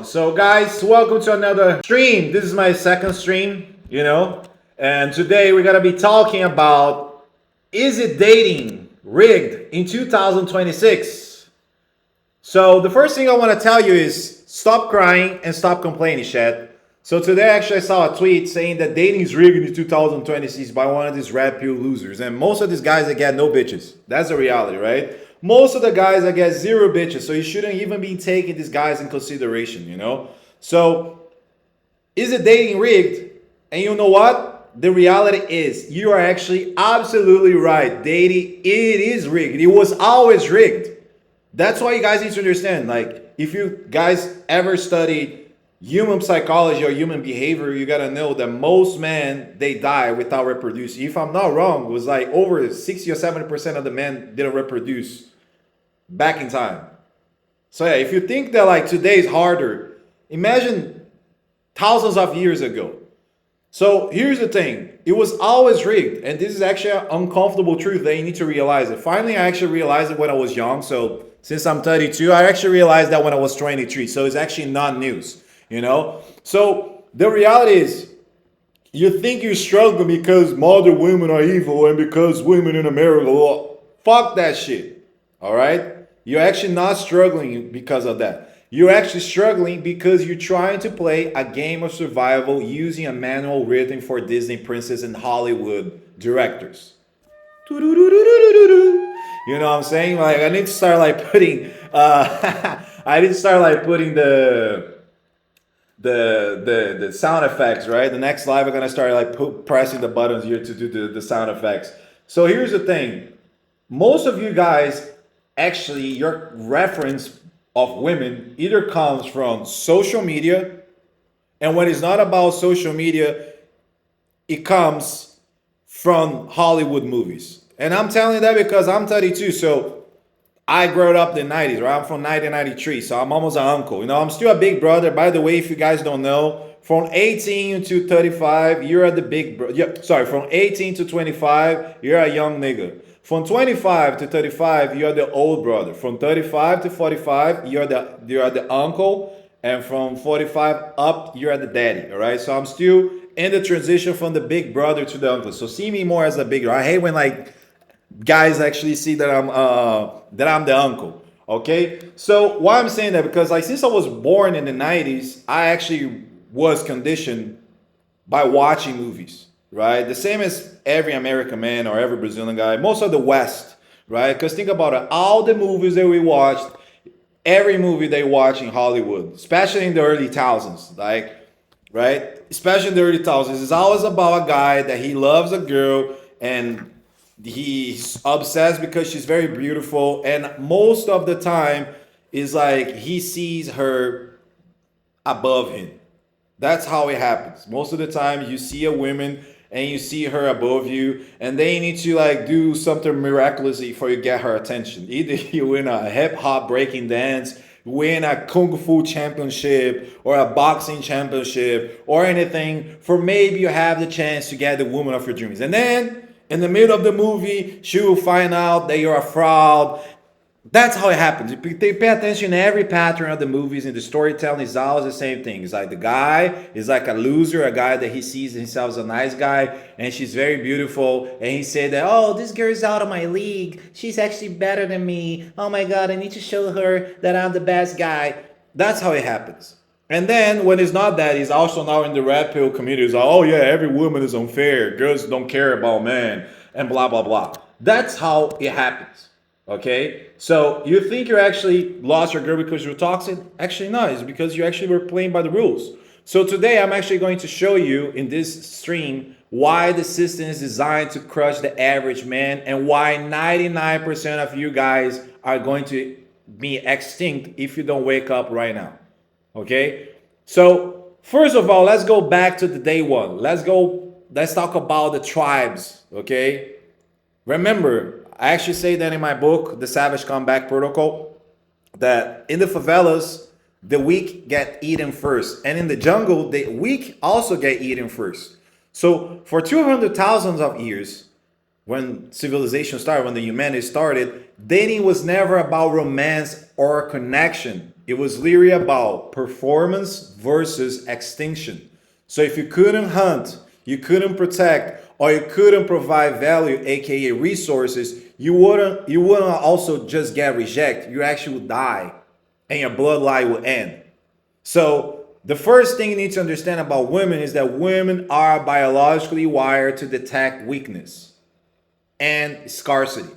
So guys, welcome to another stream. This is my second stream. And today we're gonna be talking about, is it dating rigged in 2026? So the first thing I want to tell you is stop crying and stop complaining, Chad. So today actually I saw a tweet saying that dating is rigged in 2026 by one of these red pill losers. And most of these guys that get no bitches. That's the reality, right? Most of the guys that get zero bitches. So you shouldn't even be taking these guys in consideration. So is it dating rigged? And you know what? The reality is you are actually absolutely right. Dating, it is rigged. It was always rigged. That's why you guys need to understand. Like, if you guys ever studied human psychology or human behavior, you gotta know that most men they die without reproducing. If I'm not wrong, it was like over 60 or 70% of the men didn't reproduce back in time. So yeah, if you think that like today is harder, imagine thousands of years ago. So here's the thing. It was always rigged. And this is actually an uncomfortable truth that you need to realize it. Finally, I actually realized it when I was young. So since I'm 32, I actually realized that when I was 23. So it's actually not news. So the reality is, you think you're struggling because modern women are evil and because women in America, well, fuck that shit. All right? You're actually not struggling because of that. You're actually struggling because you're trying to play a game of survival using a manual written for Disney princess and Hollywood directors. You know what I'm saying? Like, I need to start like putting I need to start like putting the sound effects, right? The next live I'm gonna start like pressing the buttons here to do the sound effects. So here's the thing. Most of you guys, actually, your reference of women either comes from social media, and when it's not about social media, it comes from Hollywood movies. And I'm telling you that because I'm 32, so I grew up in the 90s, right? I'm from 1993, so I'm almost an uncle. I'm still a big brother. By the way, if you guys don't know, from 18 to 35, you're the big bro. Yeah, sorry, from 18 to 25, you're a young nigga. From 25 to 35, you're the old brother. From 35 to 45, you're the uncle. And from 45 up, you're the daddy. All right. So I'm still in the transition from the big brother to the uncle. So see me more as a big. I hate when like guys actually see that I'm the uncle. Okay. So why I'm saying that, because like since I was born in the 90s, I actually was conditioned by watching movies, right? The same as every American man or every Brazilian guy, most of the West, right? Because think about it, all the movies that we watched, every movie they watch in Hollywood, especially in the early thousands, like, right? Especially in the early thousands, it's always about a guy that he loves a girl and he's obsessed because she's very beautiful, and most of the time is like he sees her above him. That's how it happens. Most of the time, you see a woman and you see her above you, and they need to like do something miraculously for you to get her attention. Either you win a hip hop breaking dance, win a kung fu championship, or a boxing championship, or anything. For maybe you have the chance to get the woman of your dreams, and then in the middle of the movie, she will find out that you're a fraud. That's how it happens. If they pay attention to every pattern of the movies and the storytelling is always the same thing. It's like the guy is like a loser, a guy that he sees himself as a nice guy, and she's very beautiful, and he said that, oh, this girl's out of my league. She's actually better than me. Oh my god, I need to show her that I'm the best guy. That's how it happens. And then when it's not that, he's also now in the red pill community. He's like, oh yeah, every woman is unfair. Girls don't care about men, and blah blah blah. That's how it happens. Okay, so you think you actually lost your girl because you're toxic? Actually, not. It's because you actually were playing by the rules. So today, I'm actually going to show you in this stream why the system is designed to crush the average man, and why 99% of you guys are going to be extinct if you don't wake up right now. Okay, so first of all, let's go back to the day one. Let's talk about the tribes. Okay, remember, I actually say that in my book, The Savage Comeback Protocol, that in the favelas, the weak get eaten first. And in the jungle, the weak also get eaten first. So for 200,000 of years, when civilization started, when the humanity started, dating was never about romance or connection. it was literally about performance versus extinction. So if you couldn't hunt, you couldn't protect, or you couldn't provide value, aka resources, you wouldn't also just get rejected. You actually would die, and your bloodline would end. So the first thing you need to understand about women is that women are biologically wired to detect weakness and scarcity.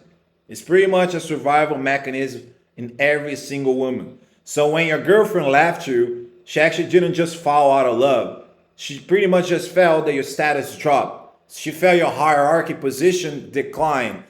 It's pretty much a survival mechanism in every single woman. So when your girlfriend left you, she actually didn't just fall out of love. She pretty much just felt that your status dropped. She felt your hierarchy position decline.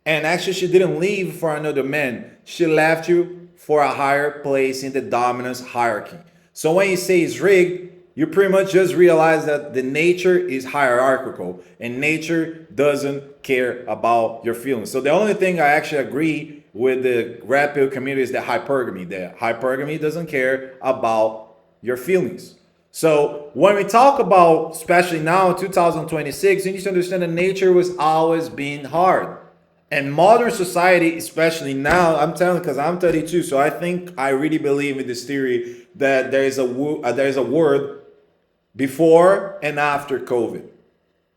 And actually, she didn't leave for another man. She left you for a higher place in the dominance hierarchy. So when you say it's rigged, you pretty much just realize that the nature is hierarchical and nature doesn't care about your feelings. So the only thing I actually agree with the red pill community is the hypergamy. The hypergamy doesn't care about your feelings. So when we talk about, especially now, 2026, you need to understand that nature was always being hard. And modern society, especially now, I'm telling because I'm 32, so I think I really believe in this theory that there is a word before and after COVID.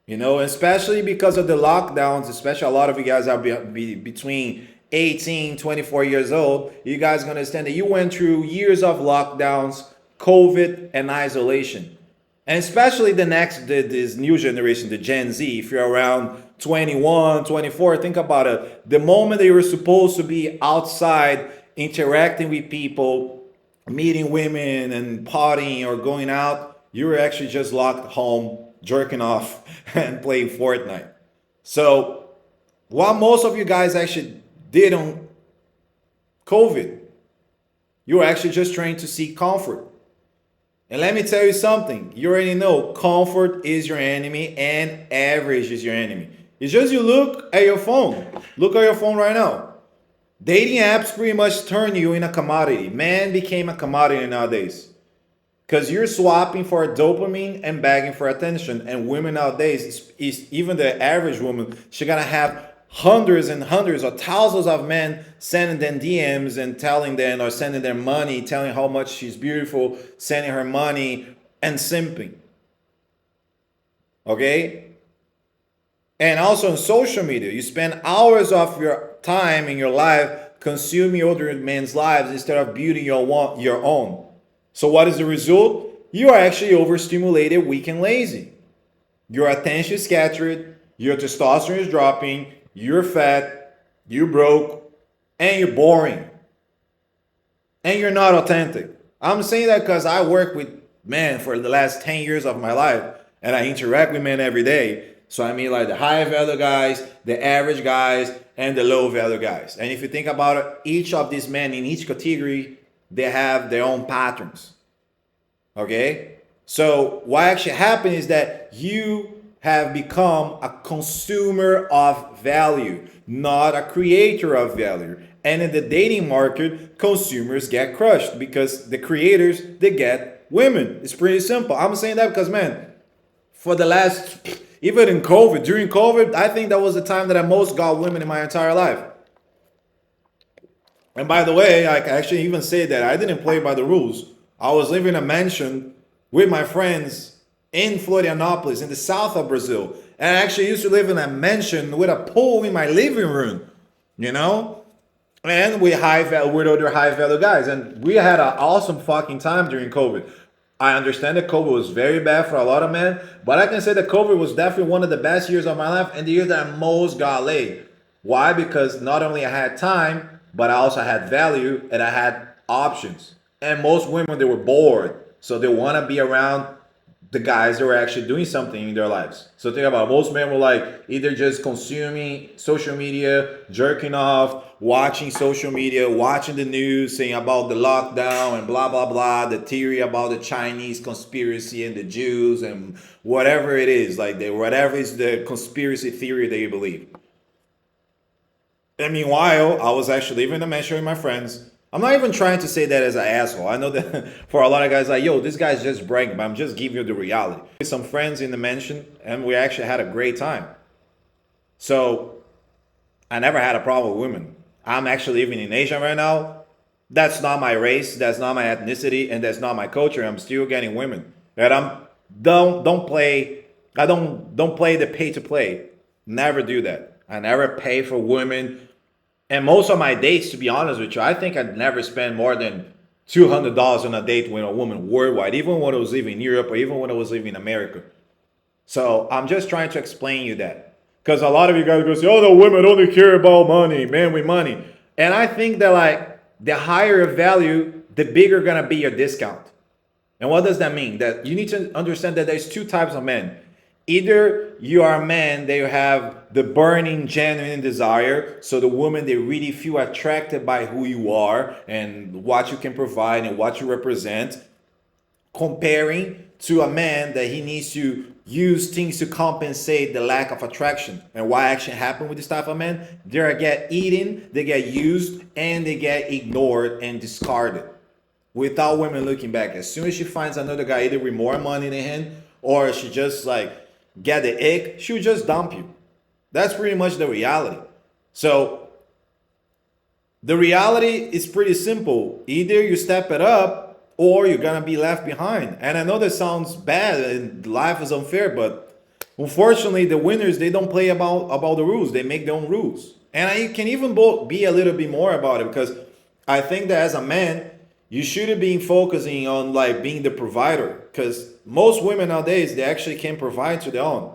You know, especially because of the lockdowns, especially a lot of you guys are between 18, 24 years old. You guys gonna understand that you went through years of lockdowns, COVID, and isolation. And especially this new generation, the Gen Z, if you're around 21, 24, think about it. The moment that you were supposed to be outside interacting with people, meeting women and partying or going out, you were actually just locked home, jerking off and playing Fortnite. So what most of you guys actually did on COVID, you were actually just trying to seek comfort. And let me tell you something. You already know comfort is your enemy and average is your enemy. It's just you look at your phone. Look at your phone right now. Dating apps pretty much turn you in a commodity. Man became a commodity nowadays. Because you're swapping for dopamine and begging for attention. And women nowadays, is even the average woman, she gonna have hundreds and hundreds or thousands of men sending them DMs and telling them or sending them money, telling how much she's beautiful, sending her money and simping. Okay? And also on social media, you spend hours of your time in your life consuming other men's lives instead of building your own. So what is the result? You are actually overstimulated, weak, and lazy. Your attention is scattered, your testosterone is dropping, you're fat, you're broke, and you're boring. And you're not authentic. I'm saying that because I work with men for the last 10 years of my life, and I interact with men every day. So I mean like the high value guys, the average guys, and the low value guys. And if you think about it, each of these men in each category, they have their own patterns. Okay? So what actually happened is that you have become a consumer of value, not a creator of value. And in the dating market, consumers get crushed because the creators, they get women. It's pretty simple. I'm saying that because, man, for the last, even in COVID, during COVID, I think that was the time that I most got women in my entire life. And by the way, I can actually even say that I didn't play by the rules. I was living in a mansion with my friends in Florianopolis, in the south of Brazil. And I actually used to live in a mansion with a pool in my living room, you know? And with other high value guys. And we had an awesome fucking time during COVID. I understand that COVID was very bad for a lot of men, but I can say that COVID was definitely one of the best years of my life and the year that I most got laid. Why? Because not only I had time, but I also had value and I had options. And most women, they were bored. So they want to be around the guys that were actually doing something in their lives. So think about it. Most men were like either just consuming social media, jerking off, watching social media, watching the news, saying about the lockdown and blah, blah, blah, the theory about the Chinese conspiracy and the Jews and whatever it is, like whatever is the conspiracy theory that you believe. And meanwhile, I was actually living in a mansion with my friends. I'm not even trying to say that as an asshole. I know that for a lot of guys like, yo, this guy's just bragging, but I'm just giving you the reality. With some friends in the mansion, and we actually had a great time. So I never had a problem with women. I'm actually living in Asia right now. That's not my race, that's not my ethnicity, and that's not my culture. I'm still getting women. And I'm don't play. I don't play the pay to play. Never do that. I never pay for women. And most of my dates, to be honest with you, I think I'd never spend more than $200 on a date with a woman worldwide, even when I was living in Europe or even when I was living in America. So I'm just trying to explain you that. Because a lot of you guys go say, oh, the women only care about money, man with money. And I think that like the higher value, the bigger gonna be your discount. And what does that mean? That you need to understand that there's two types of men. Either you are a man that you have the burning, genuine desire, so the woman they really feel attracted by who you are and what you can provide and what you represent, comparing to a man that he needs to use things to compensate the lack of attraction. And what actually happened with this type of man? They get eaten, they get used, and they get ignored and discarded without women looking back. As soon as she finds another guy either with more money than him or she just like get the ick, she'll just dump you. That's pretty much the reality. So the reality is pretty simple. Either you step it up or you're gonna be left behind. And I know that sounds bad and life is unfair, but unfortunately the winners they don't play about the rules. They make their own rules. And I can even be a little bit more about it because I think that as a man, you shouldn't be focusing on like being the provider because most women nowadays they actually can provide to their own.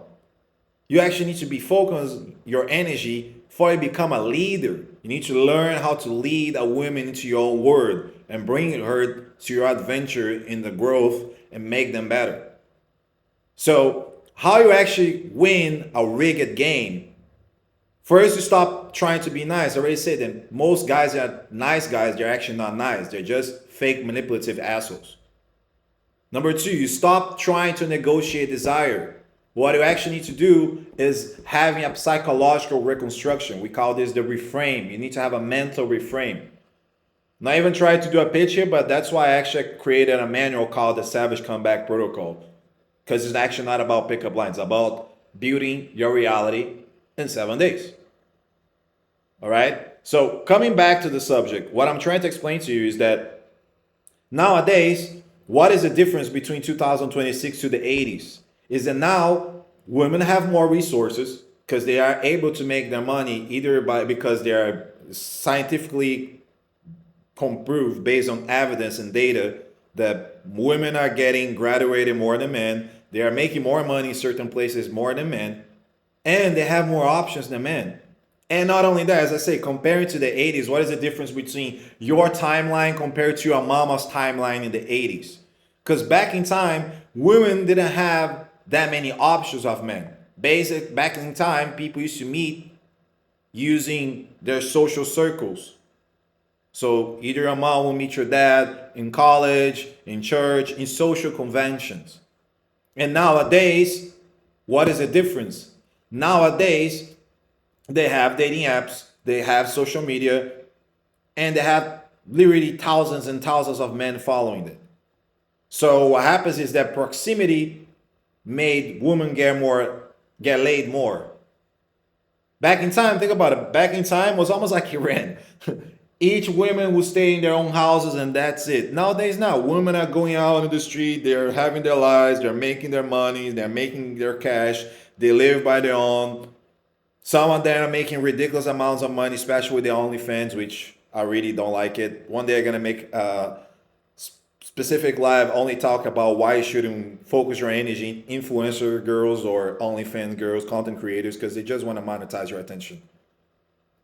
You actually need to be focused your energy before you become a leader. You need to learn how to lead a woman into your own world and bring her to your adventure in the growth and make them better. So how you actually win a rigged game? First, you stop trying to be nice. I already said that most guys that are nice guys, they're actually not nice. They're just fake manipulative assholes. Number two, you stop trying to negotiate desire. What you actually need to do is having a psychological reconstruction. We call this the reframe. You need to have a mental reframe. Not even try to do a pitch here, but that's why I actually created a manual called the Savage Comeback Protocol. Because it's actually not about pickup lines, it's about building your reality in 7 days. All right? So coming back to the subject, what I'm trying to explain to you is that nowadays, what is the difference between 2026 to the 80s? Is that now women have more resources because they are able to make their money either because they are scientifically proved based on evidence and data that women are getting graduated more than men. They are making more money in certain places more than men, and they have more options than men. And not only that, as I say, comparing to the 80s, what is the difference between your timeline compared to your mama's timeline in the 80s? Because back in time, women didn't have that many options of men. Back in time, people used to meet using their social circles. So either your mom will meet your dad in college, in church, in social conventions. And nowadays, what is the difference? Nowadays, they have dating apps, they have social media, and they have literally thousands and thousands of men following them. So what happens is that proximity made women get laid more. Back in time, think about it. Back in time was almost like Iran. Each woman will stay in their own houses and that's it. Nowadays, now women are going out in the street. They're having their lives. They're making their money. They're making their cash. They live by their own. Some of them are making ridiculous amounts of money, especially with the OnlyFans, which I really don't like it. One day I'm gonna make a specific live only talk about why you shouldn't focus your energy in influencer girls or OnlyFans girls, content creators, because they just want to monetize your attention.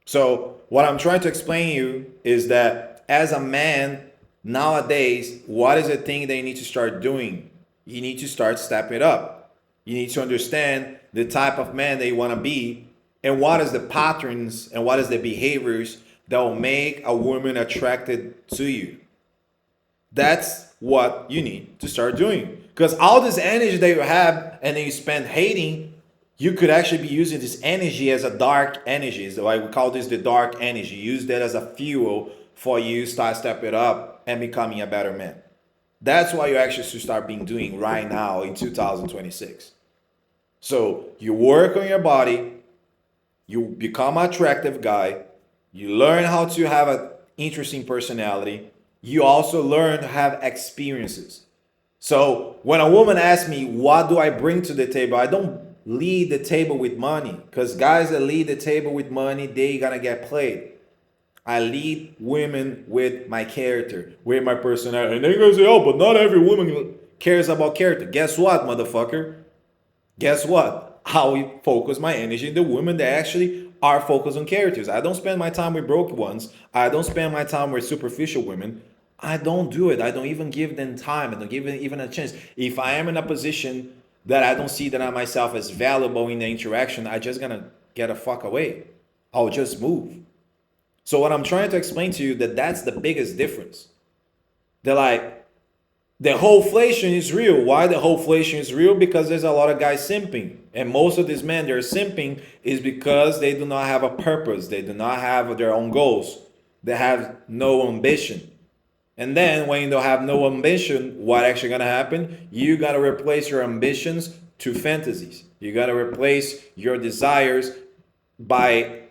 So what I'm trying to explain to you is that as a man nowadays, what is the thing that you need to start doing? You need to start stepping it up. You need to understand the type of man that you want to be and what is the patterns and what is the behaviors that will make a woman attracted to you. That's what you need to start doing. Because all this energy that you have and then you spend hating, you could actually be using this energy as a dark energy. So we call this the dark energy. Use that as a fuel for you to start stepping it up and becoming a better man. That's what you actually should start being doing right now in 2026. So you work on your body, you become an attractive guy, you learn how to have a interesting personality. You also learn to have experiences. So when a woman asks me, what do I bring to the table? I don't lead the table with money, because guys that lead the table with money, they gonna get played. I lead women with my character, with my personality. And they're gonna say, oh, but not every woman cares about character. Guess what, motherfucker? Guess what? I will focus my energy in the women that actually are focused on characters. I don't spend my time with broke ones. I don't spend my time with superficial women. I don't do it. I don't even give them time. I don't give them even a chance. If I am in a position that I don't see that I myself as valuable in the interaction, I just gonna get a fuck away. I'll just move. So what I'm trying to explain to you, that that's the biggest difference. They're like, the wholeflation is real. Why the wholeflation is real? Because there's a lot of guys simping. And most of these men, they're simping is because they do not have a purpose. They do not have their own goals. They have no ambition. And then when you don't have no ambition, what actually gonna happen? You gotta replace your ambitions to fantasies. You gotta replace your desires by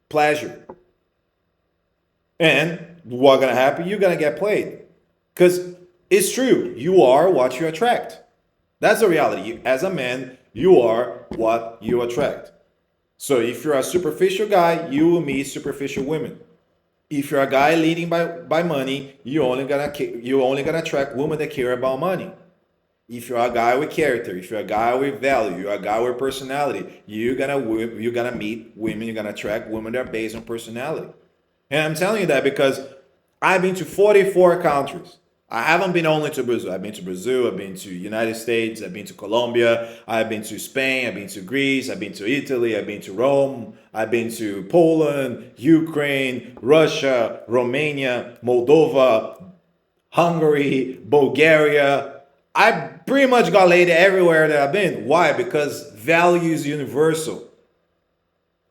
pleasure. And what's gonna happen? You're gonna get played. Because it's true, you are what you attract. That's the reality. As a man, you are what you attract. So if you're a superficial guy, you will meet superficial women. If you're a guy leading by money, you're only gonna attract women that care about money. If you're a guy with character, if you're a guy with value, you're a guy with personality, you're gonna meet women, you're gonna attract women that are based on personality. And I'm telling you that because I've been to 44 countries. I haven't been only to Brazil. I've been to Brazil, I've been to United States, I've been to Colombia, I've been to Spain, I've been to Greece, I've been to Italy, I've been to Rome, I've been to Poland, Ukraine, Russia, Romania, Moldova, Hungary, Bulgaria. I pretty much got laid everywhere that I've been. Why? Because value is universal.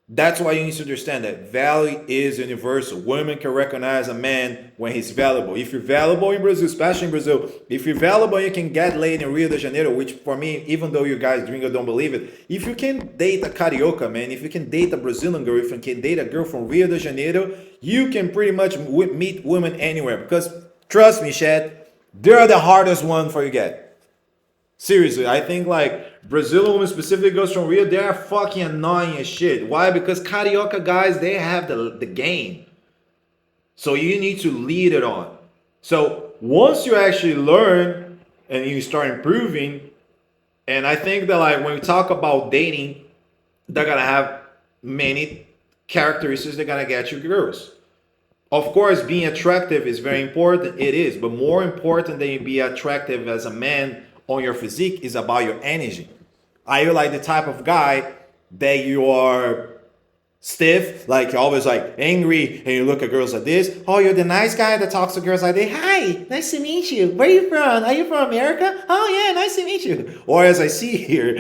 That's why you need to understand that value is universal. Women can recognize a man when he's valuable. If you're valuable in Brazil, especially in Brazil, if you're valuable, you can get laid in Rio de Janeiro, which for me, even though you guys drink or don't believe it, if you can date a carioca, man, if you can date a Brazilian girl, if you can date a girl from Rio de Janeiro, you can pretty much meet women anywhere. Because trust me, Chad, they're the hardest one for you to get. Seriously, I think like Brazilian women, specifically girls from Rio, they're fucking annoying as shit. Why? Because carioca guys, they have the game. So you need to lead it on. So once you actually learn and you start improving, and I think that like when we talk about dating, they're gonna have many characteristics that gonna get you girls. Of course, being attractive is very important. It is, but more important than you be attractive as a man on your physique is about your energy. Are you like the type of guy that you are stiff, like you're always like angry, and you look at girls like this? Oh, you're the nice guy that talks to girls like this. Hi, nice to meet you. Where are you from? Are you from America? Oh yeah, nice to meet you. Or as I see here,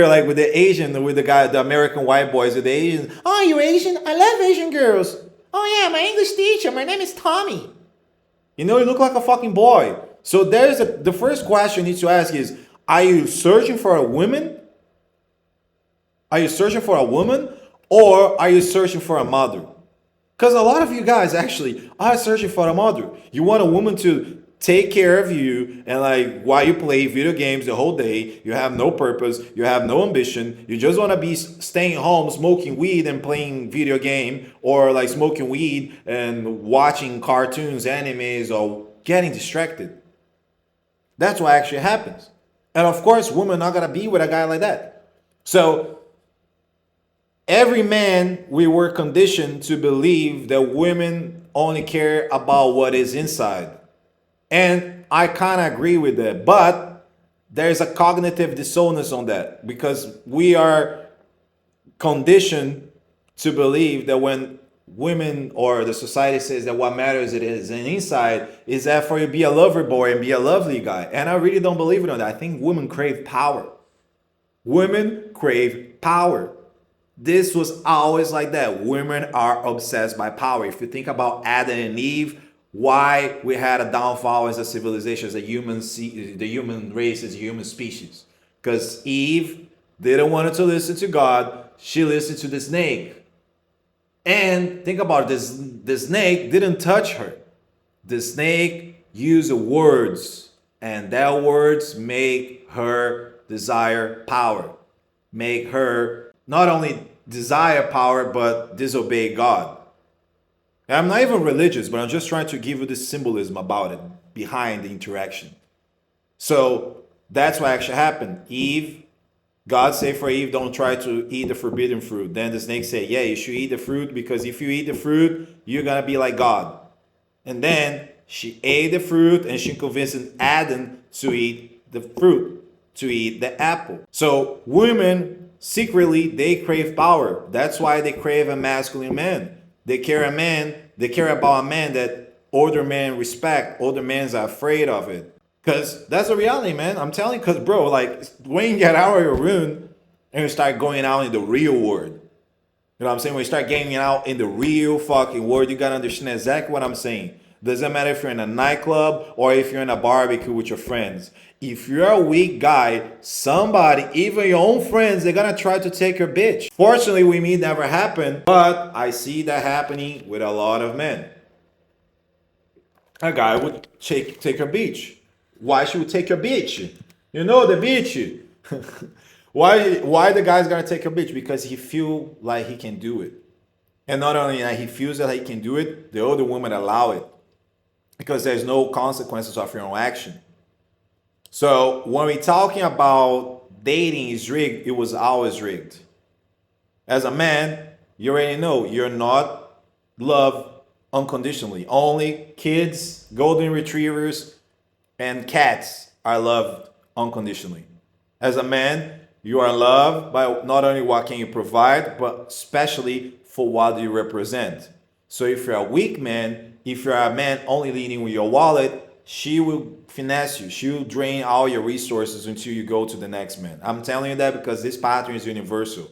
like with the Asian, with the guy, the American white boys, with the Asian. Oh, you Asian? I love Asian girls. Oh yeah, my English teacher. My name is Tommy. You know, you look like a fucking boy. So the first question you need to ask is, are you searching for a woman? Are you searching for a woman, or are you searching for a mother? Because a lot of you guys actually are searching for a mother. You want a woman to take care of you, and like while you play video games the whole day, you have no purpose, you have no ambition, you just want to be staying home smoking weed and playing video game, or like smoking weed and watching cartoons, animes, or getting distracted. That's what actually happens. And of course, women are not gonna be with a guy like that. So every man, we were conditioned to believe that women only care about what is inside. And I kind of agree with that. But there's a cognitive dissonance on that, because we are conditioned to believe that when women or the society says that what matters it is an inside, is that for you to be a lover boy and be a lovely guy. And I really don't believe it on that. I think women crave power. Women crave power. This was always like that. Women are obsessed by power. If you think about Adam and Eve, why we had a downfall as a civilization, as the human race, as a human species. Because Eve didn't want to listen to God. She listened to the snake. And think about this, the snake didn't touch her. The snake used words, and that words make her desire power. Make her not only desire power, but disobey God. And I'm not even religious, but I'm just trying to give you the symbolism about it behind the interaction. So that's what actually happened. Eve, God said for Eve, don't try to eat the forbidden fruit. Then the snake said, yeah, you should eat the fruit because if you eat the fruit, you're going to be like God. And then she ate the fruit and she convinced Adam to eat the fruit, to eat the apple. So women secretly, they crave power. That's why they crave a masculine man. They care about a man that older men respect. Older men are afraid of it. Because that's the reality, man. I'm telling you, because, bro, like, when you get out of your room and you start going out in the real world, you know what I'm saying? When you start getting out in the real fucking world, you gotta understand exactly what I'm saying. Doesn't matter if you're in a nightclub or if you're in a barbecue with your friends. If you're a weak guy, somebody, even your own friends, they're gonna try to take your bitch. Fortunately, with me, it never happened, but I see that happening with a lot of men. A guy would take her bitch. Why she would take your bitch? You know the bitch. Why the guy's gonna take your bitch? Because he feel like he can do it. And not only that he feels that he can do it, the other women allow it. Because there's no consequences of your own action. So when we're talking about dating is rigged, it was always rigged. As a man, you already know you're not loved unconditionally. Only kids, golden retrievers, and cats are loved unconditionally. As a man, you are loved by not only what can you provide, but especially for what you represent. So if you're a weak man, if you're a man only leading with your wallet, she will finesse you. She will drain all your resources until you go to the next man. I'm telling you that because this pattern is universal.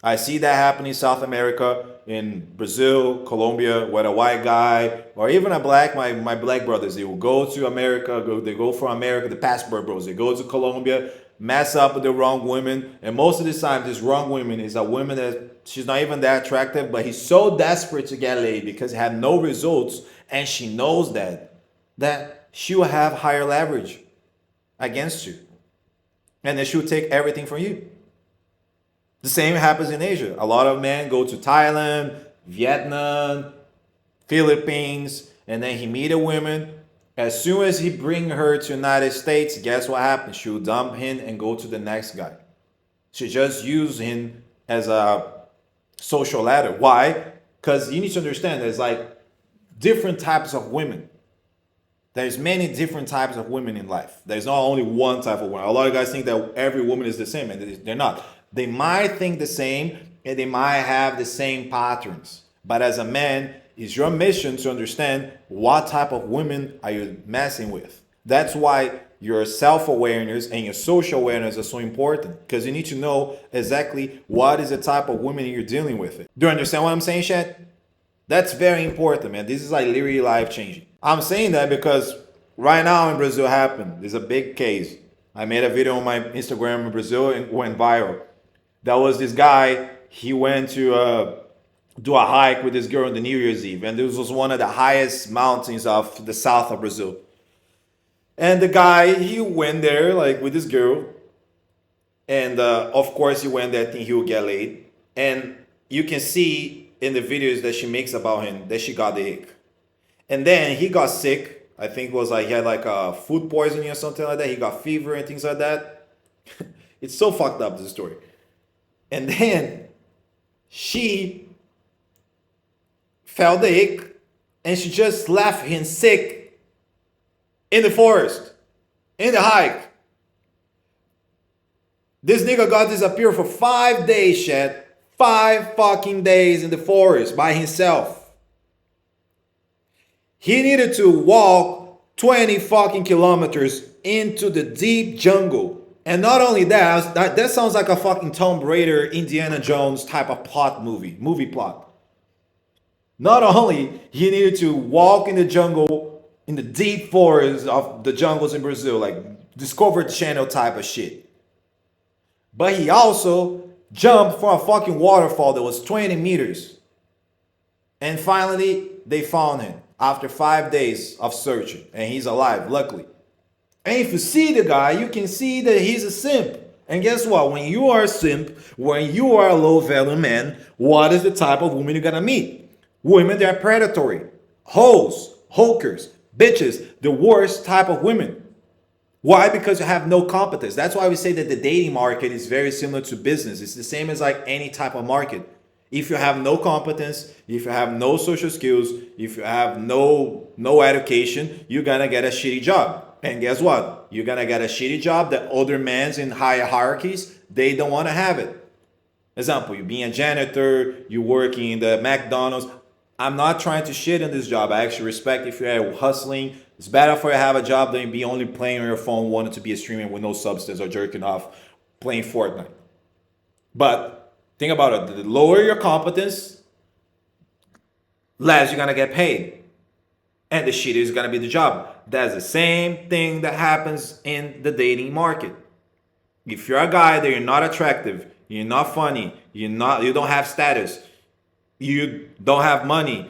I see that happening in South America, in Brazil, Colombia, where a white guy or even a black, my black brothers, they will go to America, they go from America, the passport bros, they go to Colombia, mess up with the wrong women. And most of the time, this wrong woman is a woman that she's not even that attractive, but he's so desperate to get laid because he had no results. And she knows that she will have higher leverage against you. And then she will take everything from you. The same happens in Asia. A lot of men go to Thailand, Vietnam, Philippines, and then he meet a woman. As soon as he bring her to United States, guess what happens? She'll dump him and go to the next guy. She just use him as a social ladder. Why? Because you need to understand there's like different types of women. There's many different types of women in life. There's not only one type of woman. A lot of guys think that every woman is the same, and they're not. They might think the same, and they might have the same patterns. But as a man, it's your mission to understand what type of women are you messing with. That's why your self-awareness and your social awareness are so important, because you need to know exactly what is the type of women you're dealing with. Do you understand what I'm saying, Chat? That's very important, man. This is like literally life-changing. I'm saying that because right now in Brazil happened. There's a big case. I made a video on my Instagram in Brazil and went viral. That was this guy, he went to do a hike with this girl on the New Year's Eve. And this was one of the highest mountains of the south of Brazil. And the guy, he went there like with this girl. And of course he went there thinking he would get laid. And you can see in the videos that she makes about him that she got the ick. And then he got sick. I think it was like he had like a food poisoning or something like that. He got fever and things like that. It's so fucked up, this story. And then she felt the ick and she just left him sick in the forest, in the hike. This nigga got disappeared for 5 days, Chad. 5 fucking days in the forest by himself. He needed to walk 20 fucking kilometers into the deep jungle. And not only that sounds like a fucking Tomb Raider, Indiana Jones type of movie plot. Not only he needed to walk in the jungle, in the deep forests of the jungles in Brazil, like Discovery Channel type of shit. But he also jumped from a fucking waterfall that was 20 meters. And finally, they found him after 5 days of searching, and he's alive, luckily. And if you see the guy, you can see that he's a simp. And guess what? When you are a simp, when you are a low value man, what is the type of woman you're gonna meet? Women that are predatory, hoes, hokers, bitches, the worst type of women. Why? Because you have no competence. That's why we say that the dating market is very similar to business. It's the same as like any type of market. If you have no competence, if you have no social skills, if you have no education, you're gonna get a shitty job. And guess what? You're gonna get a shitty job that other men in higher hierarchies, they don't want to have it. Example, you being a janitor, you working in the McDonald's. I'm not trying to shit in this job. I actually respect if you're hustling. It's better for you to have a job than be only playing on your phone, wanting to be a streamer with no substance or jerking off playing Fortnite. But think about it. The lower your competence, less you're gonna get paid. And the shit is gonna be the job. That's the same thing that happens in the dating market. If you're a guy that you're not attractive, you're not funny, you don't have status, you don't have money,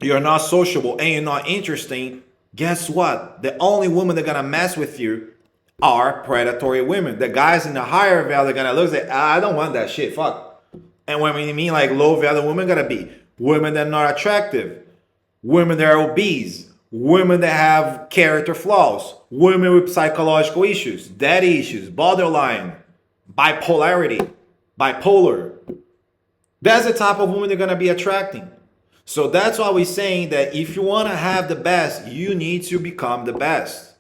you're not sociable, and you're not interesting, guess what? The only women that are gonna mess with you are predatory women. The guys in the higher value are gonna look at, I don't want that shit, fuck. And when we mean like low value women, gonna be women that are not attractive, women that are obese, women that have character flaws, women with psychological issues, daddy issues, borderline, bipolar. That's the type of woman they're gonna be attracting. So that's why we're saying that if you wanna have the best, you need to become the best.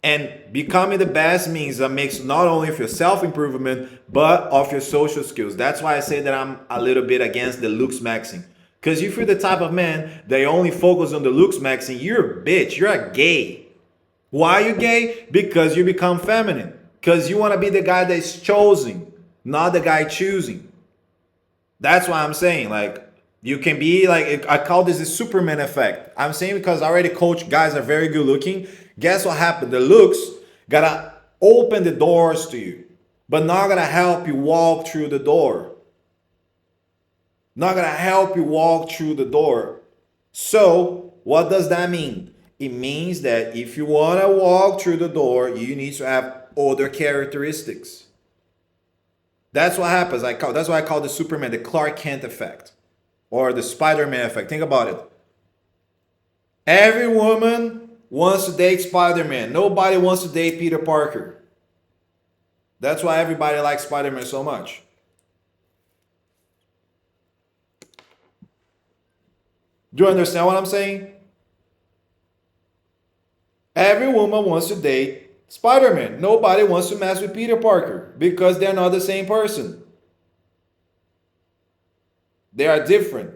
And becoming the best means a mix not only of your self-improvement, but of your social skills. That's why I say that I'm a little bit against the looks maxing. Because if you're the type of man that only focus on the looks maxing, you're a bitch. You're a gay. Why are you gay? Because you become feminine. Because you want to be the guy that's chosen, not the guy choosing. That's why I'm saying, like, you can be like, I call this the Superman effect. I'm saying because I already coach guys are very good looking. Guess what happened? The looks gotta open the doors to you, but not gonna help you walk through the door. Not gonna help you walk through the door. So what does that mean? It means that if you wanna walk through the door, you need to have other characteristics. That's what happens. That's why I call the Superman the Clark Kent effect or the Spider-Man effect. Think about it. Every woman wants to date Spider-Man. Nobody wants to date Peter Parker. That's why everybody likes Spider-Man so much. Do you understand what I'm saying? Every woman wants to date Spider-Man. Nobody wants to mess with Peter Parker because they're not the same person. They are different.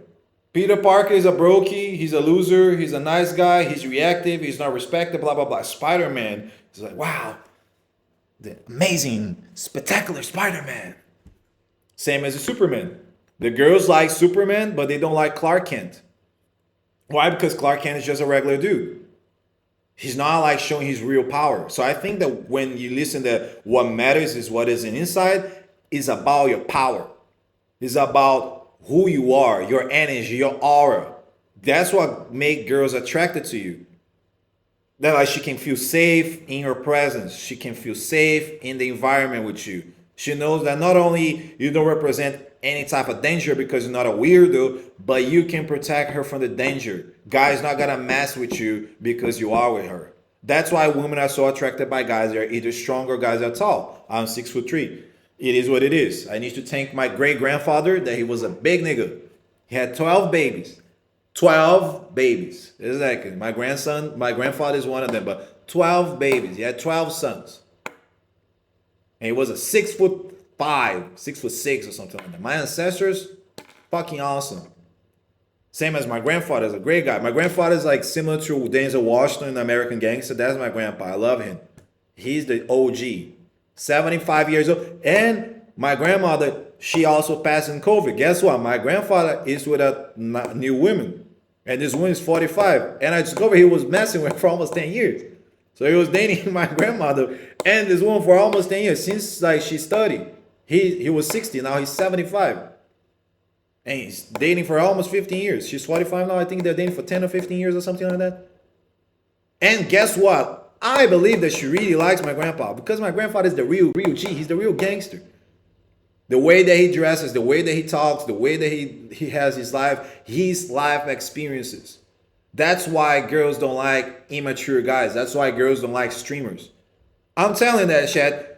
Peter Parker is a brokey, he's a loser, he's a nice guy, he's reactive, he's not respected, blah, blah, blah. Spider-Man is like, wow, the amazing, spectacular Spider-Man. Same as a Superman. The girls like Superman, but they don't like Clark Kent. Why? Because Clark Kent is just a regular dude. He's not like showing his real power. So I think that when you listen to what matters is what is inside, is about your power. It's about who you are, your energy, your aura. That's what make girls attracted to you. That like she can feel safe in your presence. She can feel safe in the environment with you. She knows that not only you don't represent any type of danger because you're not a weirdo, but you can protect her from the danger. Guys not gonna mess with you because you are with her. That's why women are so attracted by guys that are either strong or guys that are tall. I'm 6'3". It is what it is. I need to thank my great-grandfather that he was a big nigga. He had 12 babies. 12 babies. Exactly. My grandfather is one of them, but 12 babies. He had 12 sons. And he was a 6'5", 6'6" or something like that. My ancestors, fucking awesome. Same as my grandfather, is a great guy. My grandfather is like similar to Denzel Washington in American Gangster. That's my grandpa. I love him. He's the OG. 75 years old. And my grandmother, she also passed in COVID. Guess what? My grandfather is with a new woman. And this woman is 45. And I discovered he was messing with her for almost 10 years. So he was dating my grandmother and this woman for almost 10 years. Since like she studied. He was 60, now he's 75. And he's dating for almost 15 years. She's 45 now. I think they're dating for 10 or 15 years or something like that. And guess what? I believe that she really likes my grandpa because my grandfather is the real G. He's the real gangster. The way that he dresses, the way that he talks, the way that he has his life experiences. That's why girls don't like immature guys. That's why girls don't like streamers. I'm telling that shit.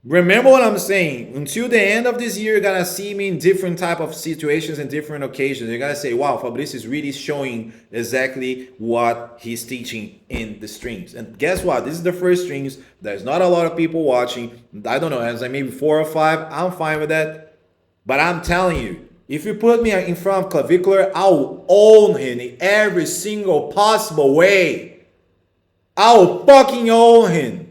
Remember what I'm saying. Until the end of this year, you're gonna see me in different type of situations and different occasions. You're gonna say, wow, Fabricio is really showing exactly what he's teaching in the streams. And guess what? This is the first streams. There's not a lot of people watching. I don't know, as like maybe 4 or 5. I'm fine with that. But I'm telling you, if you put me in front of Clavicular, I'll own him in every single possible way. I'll fucking own him.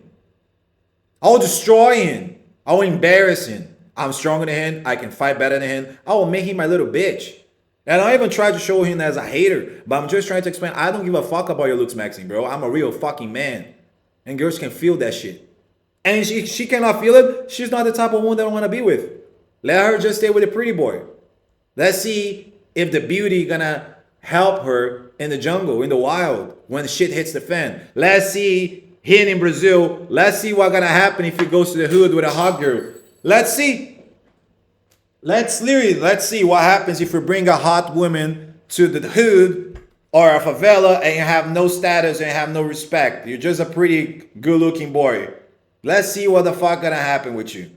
I'll destroy him. I'll embarrass him. I'm stronger than him. I can fight better than him. I will make him my little bitch. And I don't even try to show him as a hater, but I'm just trying to explain, I don't give a fuck about your looks, Maxine, bro. I'm a real fucking man. And girls can feel that shit. And if she cannot feel it, she's not the type of woman that I want to be with. Let her just stay with a pretty boy. Let's see if the beauty gonna help her in the jungle, in the wild, when shit hits the fan. Let's see here in Brazil. Let's see what's gonna happen if he goes to the hood with a hot girl. Let's see. Let's see what happens if you bring a hot woman to the hood or a favela and you have no status and you have no respect. You're just a pretty good-looking boy. Let's see what the fuck gonna happen with you.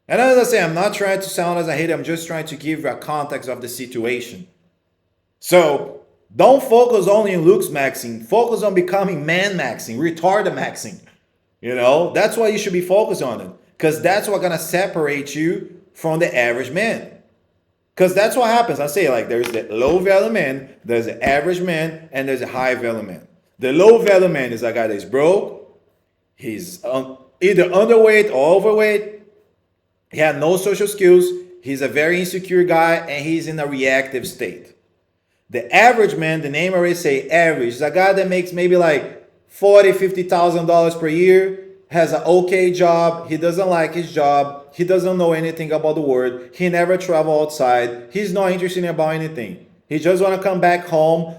And as I say, I'm not trying to sound as a hater. I'm just trying to give you a context of the situation. So don't focus only on looks, Maxine. Focus on becoming man, Maxine, retarded Maxine. You know, that's why you should be focused on it. Because that's what's gonna separate you from the average man. Because that's what happens. I say, like, there's the low value man, there's the average man, and there's a high value man. The low value man is a guy that's broke, he's either underweight or overweight, he had no social skills, he's a very insecure guy, and he's in a reactive state. The average man, the name already say average, is a guy that makes maybe like $40,000, $50,000 per year, has an okay job, he doesn't like his job, he doesn't know anything about the world, he never travel outside, he's not interested about anything. He just want to come back home,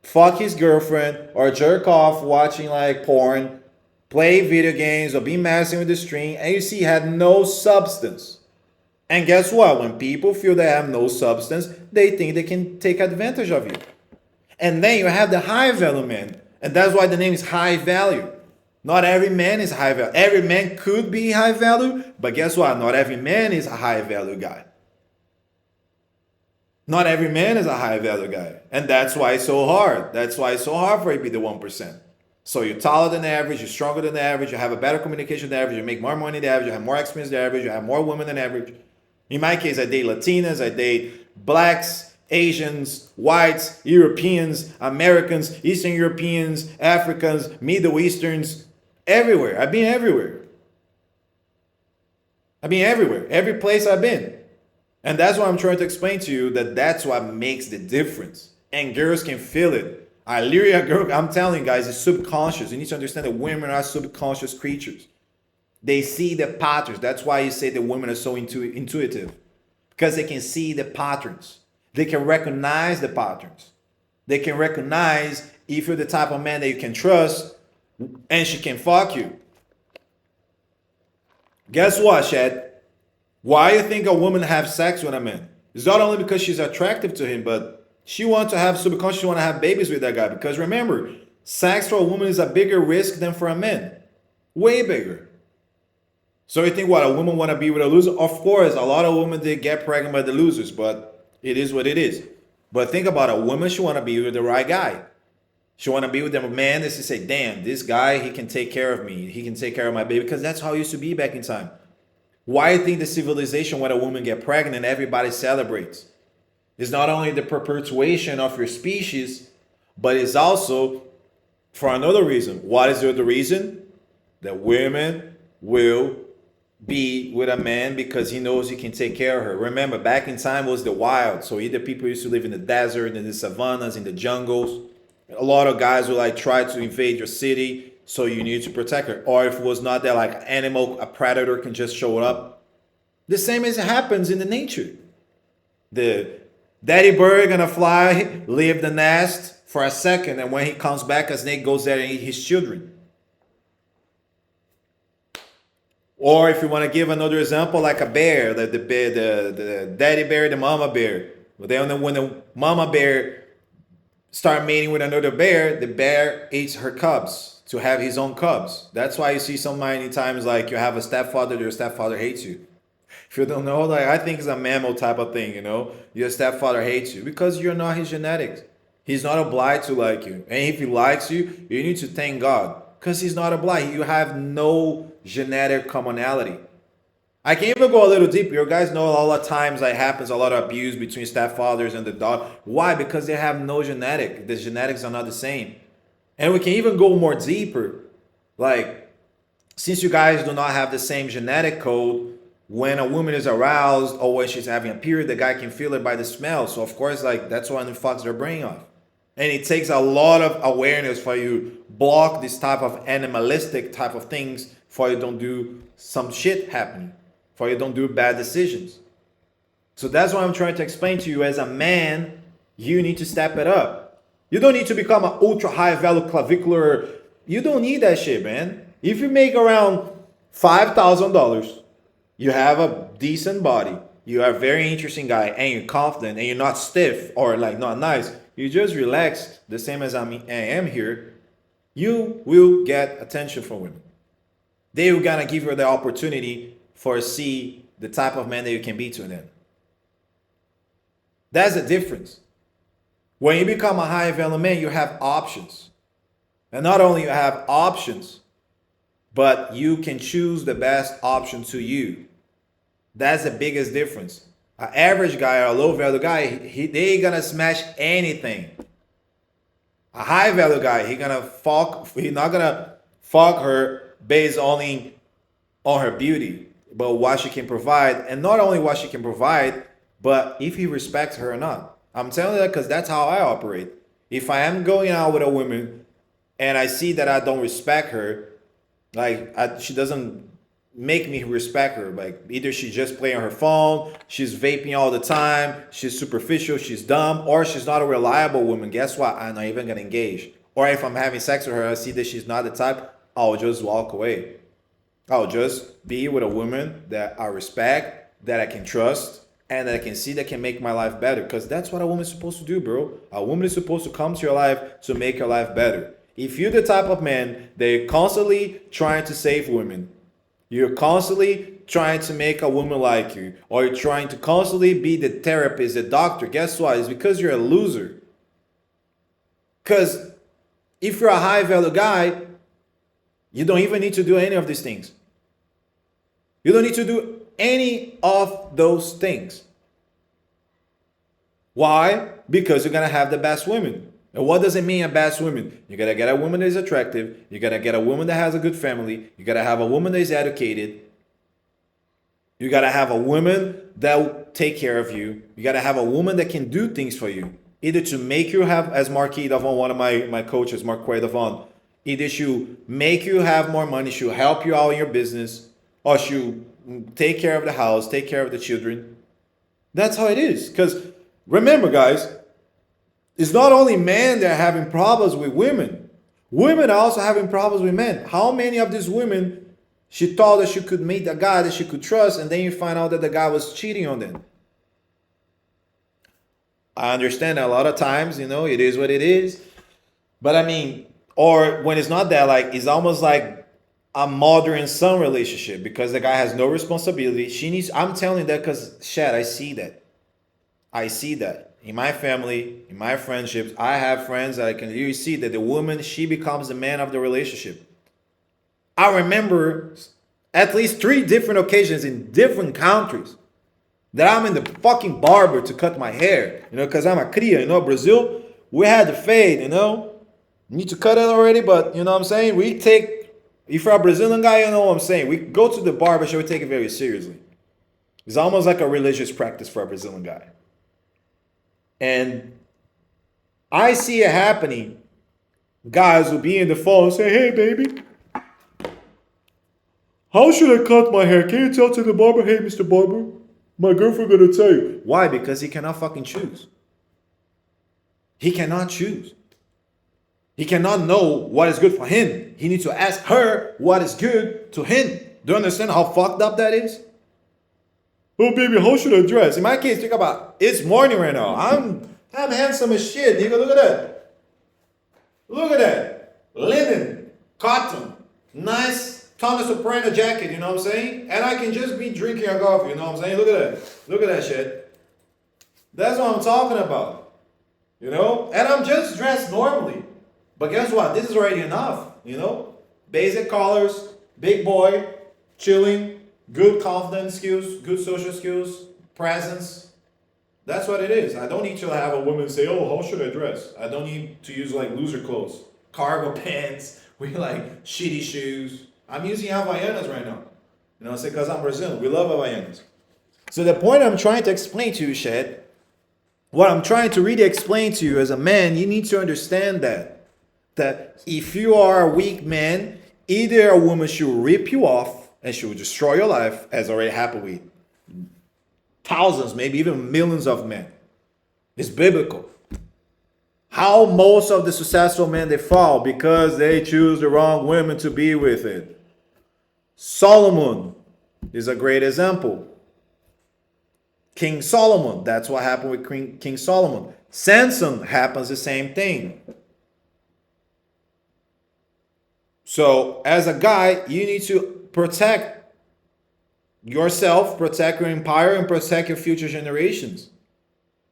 fuck his girlfriend, or jerk off watching like porn, play video games, or be messing with the stream, and you see he had no substance. And guess what? When people feel they have no substance, they think they can take advantage of you. And then you have the high value man, and that's why the name is high value. Not every man is high value. Every man could be high value, but guess what? Not every man is a high value guy. Not every man is a high value guy. And that's why it's so hard. That's why it's so hard for you to be the 1%. So you're taller than the average, you're stronger than the average, you have a better communication than the average, you make more money than the average, you have more experience than the average, you have more women than the average. In my case, I date Latinas, I date blacks, Asians, whites, Europeans, Americans, Eastern Europeans, Africans, Middle Easterns, everywhere. I've been everywhere. Every place I've been. And that's why I'm trying to explain to you that that's what makes the difference. And girls can feel it. I'm telling you guys, it's subconscious. You need to understand that women are subconscious creatures. They see the patterns. That's why you say that women are so intuitive. Because they can see the patterns. They can recognize the patterns. They can recognize if you're the type of man that you can trust and she can fuck you. Guess what, Shad? Why you think a woman have sex with a man? It's not only because she's attractive to him, but she wants to have subconscious, she want to have babies with that guy. Because remember, sex for a woman is a bigger risk than for a man. Way bigger. So you think what, a woman want to be with a loser? Of course, a lot of women did get pregnant by the losers, but it is what it is. But think about a woman, she want to be with the right guy. She want to be with a man that she say, damn, this guy, he can take care of me. He can take care of my baby. Because that's how it used to be back in time. Why do you think the civilization when a woman get pregnant, everybody celebrates? It's not only the perpetuation of your species, but it's also for another reason. What is the other reason? That women will be with a man because he knows he can take care of her. Remember, back in time was the wild. So either people used to live in the desert, in the savannas, in the jungles. A lot of guys would like try to invade your city, so you need to protect her. Or if it was not that, like animal, a predator can just show up. The same as it happens in the nature. The Daddy bird gonna fly, leave the nest for a second, and when he comes back, a snake goes there and eat his children. Or if you want to give another example, like a bear, the bear, the daddy bear, the mama bear. Well, then when the mama bear start mating with another bear, the bear eats her cubs to have his own cubs. That's why you see so many times like you have a stepfather, your stepfather hates you. If you don't know, like I think it's a mammal type of thing, you know. Your stepfather hates you because you're not his genetics. He's not obliged to like you. And if he likes you, you need to thank God. Because he's not obliged. You have no genetic commonality. I can even go a little deeper. You guys know a lot of times that happens a lot of abuse between stepfathers and the dog. Why? Because they have no genetic. The genetics are not the same. And we can even go more deeper. Like, since you guys do not have the same genetic code, when a woman is aroused or when she's having a period, the guy can feel it by the smell. So of course, like that's why it fucks their brain off. And it takes a lot of awareness for you block this type of animalistic type of things for you don't do some shit happening, for you don't do bad decisions. So that's what I'm trying to explain to you. As a man, you need to step it up. You don't need to become an ultra high value clavicular. You don't need that shit, man. If you make around $5,000, you have a decent body, you are a very interesting guy, and you're confident, and you're not stiff or like not nice, you just relaxed, the same as I am here, you will get attention from women. They will gonna give you the opportunity for see the type of man that you can be to them. That's the difference. When you become a high value man, you have options. And not only you have options, but you can choose the best option to you. That's the biggest difference. An average guy or a low value guy, they gonna smash anything. A high value guy, he not gonna fuck her based only on her beauty, but what she can provide, and not only what she can provide, but if he respects her or not. I'm telling you that because that's how I operate. If I am going out with a woman and I see that I don't respect her, she doesn't make me respect her. Like either she's just playing on her phone, she's vaping all the time, she's superficial, she's dumb, or she's not a reliable woman. Guess what? I'm not even gonna engage. Or if I'm having sex with her, I see that she's not the type, I'll just walk away. I'll just be with a woman that I respect, that I can trust, and that I can see that can make my life better. Because that's what a woman is supposed to do, bro. A woman is supposed to come to your life to make your life better. If you're the type of man that you're constantly trying to save women, you're constantly trying to make a woman like you, or you're trying to constantly be the therapist, the doctor, guess what? It's because you're a loser. Because if you're a high value guy, you don't even need to do any of these things. You don't need to do any of those things. Why? Because you're going to have the best women. And what does it mean, a best woman? You got to get a woman that is attractive. You got to get a woman that has a good family. You got to have a woman that is educated. You got to have a woman that will take care of you. You got to have a woman that can do things for you. Either to make you have, as Marquis Davon, one of my coaches, Marquis Davon, either she'll make you have more money, she'll help you out in your business, or she'll take care of the house, take care of the children. That's how it is. Because remember, guys, it's not only men that are having problems with women. Women are also having problems with men. How many of these women, she thought that she could meet a guy that she could trust, and then you find out that the guy was cheating on them? I understand that a lot of times, it is what it is. But I mean, or when it's not that, like, it's almost like a mother and son relationship because the guy has no responsibility. I'm telling you that because, Shad, I see that. I see that. In my family, in my friendships, I have friends that I can really see that the woman, she becomes the man of the relationship. I remember at least 3 different occasions in different countries that I'm in the fucking barber to cut my hair, because I'm a cria, Brazil, we had the fade, need to cut it already, but you know what I'm saying? If you're a Brazilian guy, you know what I'm saying? We go to the barber shop, we take it very seriously. It's almost like a religious practice for a Brazilian guy. And I see it happening. Guys will be in the phone and say, hey, baby, how should I cut my hair? Can you tell to the barber, hey, Mr. Barber, My girlfriend gonna tell you. Why? Because he cannot fucking choose. He cannot choose. He cannot know what is good for him. He needs to ask her what is good to him. Do you understand how fucked up that is? Oh baby, how should I dress? In my case, think about it's morning right now. I'm handsome as shit, nigga. Look at that. Look at that. Linen, cotton, nice Thomas Soprano jacket, you know what I'm saying? And I can just be drinking a coffee, you know what I'm saying? Look at that. Look at that shit. That's what I'm talking about. You know? And I'm just dressed normally. But guess what? This is already enough, you know? Basic colors, big boy, chilling, good confidence skills, good social skills, presence. That's what it is. I don't need to have a woman say, oh, how should I dress? I don't need to use like loser clothes, cargo pants, with like shitty shoes. I'm using Havaianas right now. You know, because I'm Brazilian. We love Havaianas. So the point I'm trying to explain to you, Shed, what I'm trying to really explain to you as a man, you need to understand that if you are a weak man, either a woman should rip you off and she will destroy your life, as already happened with thousands, maybe even millions of men. It's biblical. How most of the successful men, they fall because they choose the wrong women to be with it. Solomon is a great example. King Solomon, that's what happened with King Solomon. Samson happens the same thing. So as a guy, you need to protect yourself, protect your empire, and protect your future generations.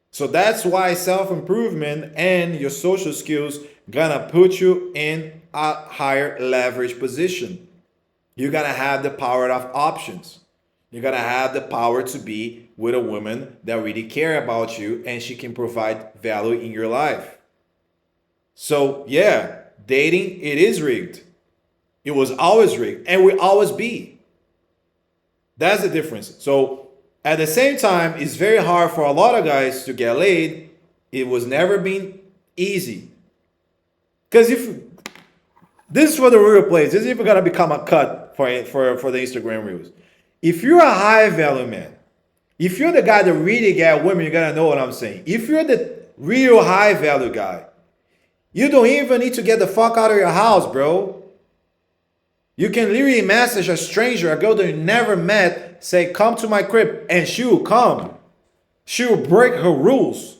So that's why self-improvement and your social skills gonna put you in a higher leverage position. You're gonna have the power of options. You're gonna have the power to be with a woman that really care about you and she can provide value in your life. So yeah, dating, it is rigged. It was always rigged and will always be. That's the difference. So at the same time, it's very hard for a lot of guys to get laid. It was never been easy. Because if this is for the real plays, this is even gonna become a cut for the Instagram reels. If you're a high value man, if you're the guy that really get women, you're gonna know what I'm saying. If you're the real high value guy, you don't even need to get the fuck out of your house, bro. You can literally message a stranger, a girl that you never met, say, come to my crib, and she will come. She will break her rules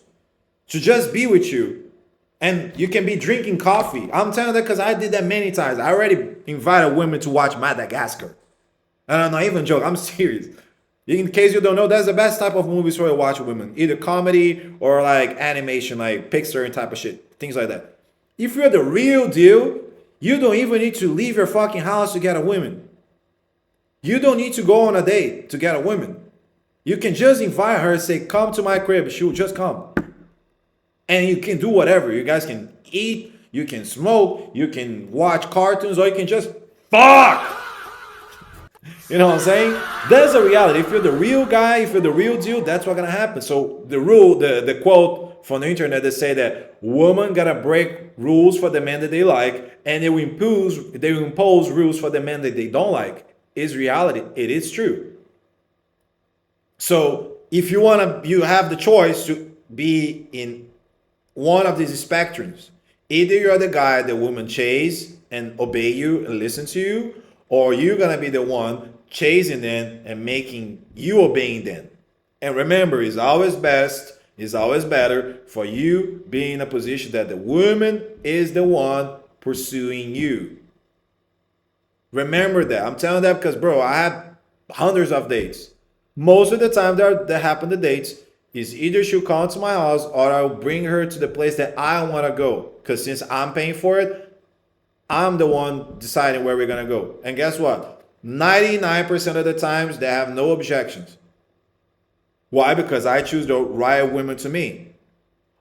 to just be with you. And you can be drinking coffee. I'm telling you that because I did that many times. I already invited women to watch Madagascar. And I'm not even joking, I'm serious. In case you don't know, that's the best type of movies for you to watch with women. Either comedy or like animation, like Pixar and type of shit. Things like that. If you're the real deal, you don't even need to leave your fucking house to get a woman. You don't need to go on a date to get a woman. You can just invite her and say, come to my crib. She will just come. And you can do whatever. You guys can eat, you can smoke, you can watch cartoons, or you can just fuck. You know what I'm saying? That's the reality. If you're the real guy, if you're the real deal, that's what's gonna happen. So the rule, the quote from the internet, they say that women gotta break rules for the men that they like, and they will impose rules for the men that they don't like. Is reality. It is true. So if you have the choice to be in one of these spectrums. Either you're the guy that women chase and obey you and listen to you, or you're gonna be the one chasing them and making you obeying them. And remember, it's always better for you being in a position that the woman is the one pursuing you. Remember that. I'm telling that because, bro, I had hundreds of dates. Most of the time that happen, the dates is either she'll come to my house or I'll bring her to the place that I want to go. Because since I'm paying for it, I'm the one deciding where we're going to go. And guess what? 99% of the times, they have no objections. Why? Because I choose the right women to me.